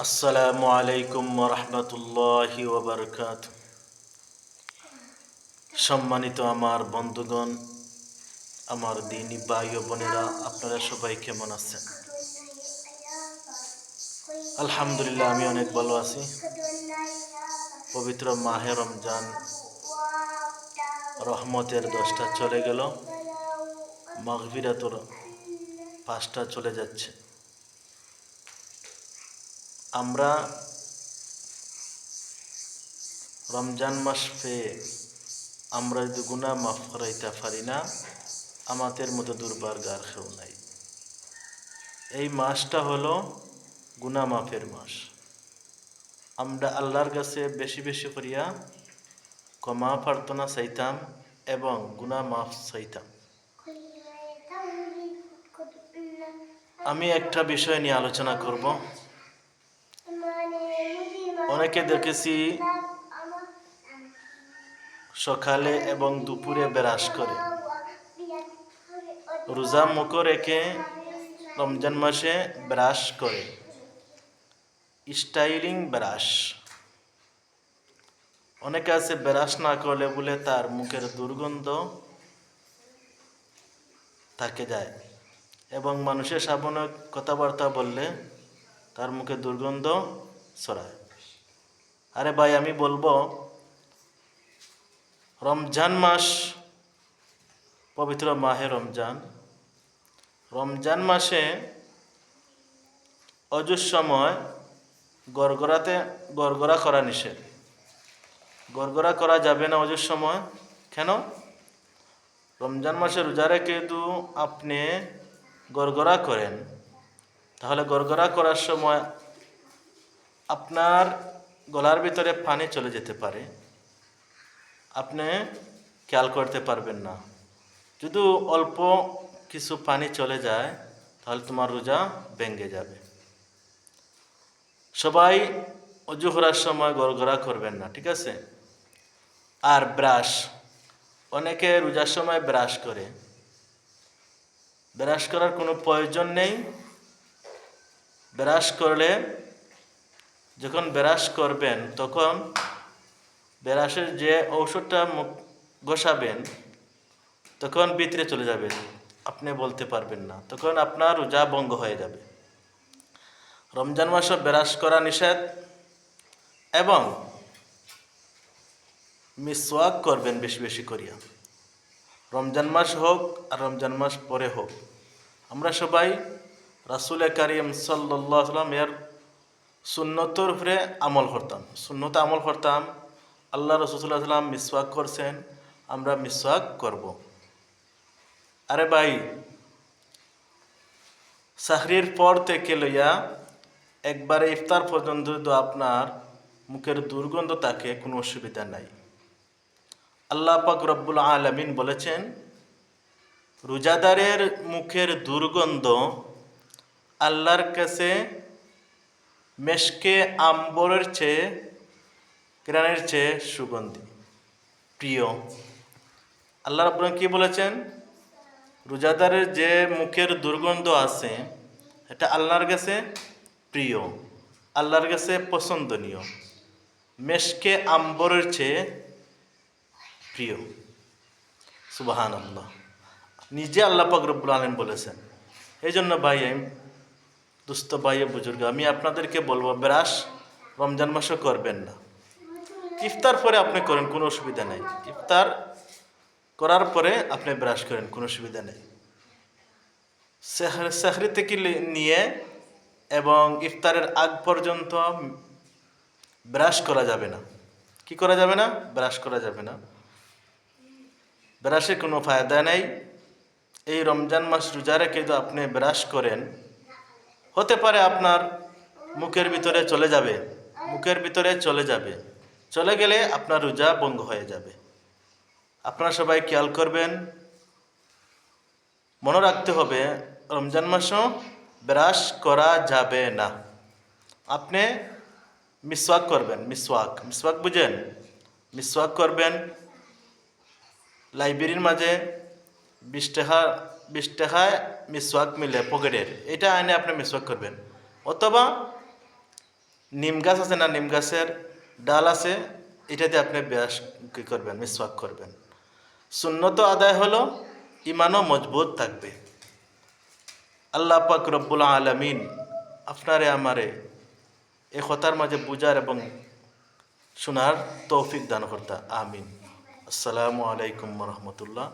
আসসালামু আলাইকুম রহমতুল্লাহি ওবরকাত। সম্মানিত আমার বন্ধুগণ, আমার দিনী ভাই ও বোনেরা, আপনারা সবাই কেমন আছেন? আলহামদুলিল্লাহ, আমি অনেক ভালো আছি। পবিত্র মাহে রমজান রহমতের 10টা চলে গেল, মাগফিরাতুর 5টা চলে যাচ্ছে। আমরা রমজান মাস পেয়ে আমরা যদি গুনাহ মাফ করাইতে পারি না, আমাদের মতো দুর্ভাগ্য আর কেউ নাই। এই মাসটা হলো গুনাহ মাফের মাস। আমরা আল্লাহর কাছে বেশি বেশি করিয়া ক্ষমা প্রার্থনা চাইতাম এবং গুনাহ মাফ চাইতাম। আমি একটা বিষয় নিয়ে আলোচনা করব। অনেকে দেখেছি সকালে এবং দুপুরে ব্রাশ করে, রোজা মুখ রেখে রমজান মাসে ব্রাশ করে, স্টাইলিং ব্রাশ। অনেকে আছে ব্রাশ না করলে বলে তার মুখের দুর্গন্ধ থাকে যায় এবং মানুষের সামনে কথাবার্তা বললে তার মুখে দুর্গন্ধ ছড়ায়। আরে ভাই, আমি বলবো রমজান মাস, পবিত্র মাহে রমজান মাসে অজুর সময় গড়গড়া করা নিষেধ। গড়গড়া করা যাবে না অজুর সময়। কেন? রমজান মাসে রোজা রেখে তো আপনি গড়গড়া করেন, তাহলে গড়গড়া করার সময় আপনার গলার ভিতরে পানি চলে যেতে পারে, আপনি খেয়াল করতে পারবেন না। যদি অল্প কিছু পানি চলে যায় তাহলে তোমার রোজা ভেঙে যাবে। সবাই অজু করার সময় গড়গড়া করবেন না, ঠিক আছে? আর ব্রাশ, অনেকে রোজার সময় ব্রাশ করে। ব্রাশ করার কোনো প্রয়োজন নেই। ব্রাশ করলে, যখন ব্রাশ করবেন তখন ব্রাশের যে ঔষধটা মুখ ঘষাবেন তখন ভিতরে চলে যাবে, আপনি বলতে পারবেন না, তখন আপনার রোজা ভঙ্গ হয়ে যাবে। রমজান মাসে ব্রাশ করা নিষেধ এবং মিসওয়াক করবেন বেশি বেশি করিয়া। রমজান মাস হোক আর রমজান মাস পরে হোক, আমরা সবাই রাসূল কারীম সাল্লাল্লাহু আলাইহি ওয়াসাল্লাম এর সুন্নতের উপরে আমল করতাম। আল্লাহ রাসূল সাল্লাল্লাহু আলাইহি ওয়াসাল্লাম মিসওয়াক করছেন, আমরা মিসওয়াক করব। আরে ভাই, সাহরির পর থেকে লইয়া একবারে ইফতার পর্যন্ত তো আপনার মুখের দুর্গন্ধ থাকে, কোনো অসুবিধা নাই। আল্লাহ পাক রব্বুল আলামিন বলেছেন, রোজাদারের মুখের দুর্গন্ধ আল্লাহর কাছে মেশকে আম্বরের চেয়ে, ঘ্রাণের চেয়ে সুগন্ধি, প্রিয়। আল্লাহ রাব্বুল কি বলেছেন? রোজাদারের যে মুখের দুর্গন্ধ আছে এটা আল্লাহর কাছে প্রিয়, আল্লাহর কাছে পছন্দনীয়, মেশকে আম্বরের চেয়ে প্রিয়। সুবহানাল্লাহ, নিজে আল্লাহ পাক রব্বুল আলামিন বলেছেন। এই জন্য ভাই, দুস্থ ভাই বুজুর্গ, আমি আপনাদেরকে বলবো ব্রাশ রমজান মাসে করবেন না। ইফতার পরে আপনি করেন, কোনো অসুবিধা নেই। ইফতার করার পরে আপনি ব্রাশ করেন, কোনো অসুবিধা নেই। সেহরি থেকে নিয়ে এবং ইফতারের আগ পর্যন্ত ব্রাশ করা যাবে না। কি করা যাবে না? ব্রাশ করা যাবে না। ব্রাশে কোনো ফায়দা নেই। এই রমজান মাস রোজা রেখে তো আপনি ব্রাশ করেন, হতে পারে আপনার মুখের ভিতরে চলে যাবে, চলে গেলে আপনার রোজা ভঙ্গ হয়ে যাবে। আপনারা সবাই খেয়াল করবেন, মনে রাখতে হবে রমজান মাসও ব্রাশ করা যাবে না। আপনি মিসওয়াক করবেন, মিসওয়াক বুঝেন? মিসওয়াক করবেন। লাইব্রেরির মাঝে 20 টাকায় মিসওয়াক মিলে পকেটের, এটা এনে আপনি মিসওয়াক করবেন। অথবা নিম গাছ আছে না, নিম গাছের ডাল আছে, এটাতে আপনি ব্রাশ কি করবেন, মিসওয়াক করবেন। সুন্নত আদায় হলো ইমানও মজবুত থাকবে। আল্লাহ পাক রব্বুল আলামিন আপনারে আমারে এ কথার মাঝে বুঝার এবং শোনার তৌফিক দান করতা। আমিন। আসসালামু আলাইকুম রহমতুল্লাহ।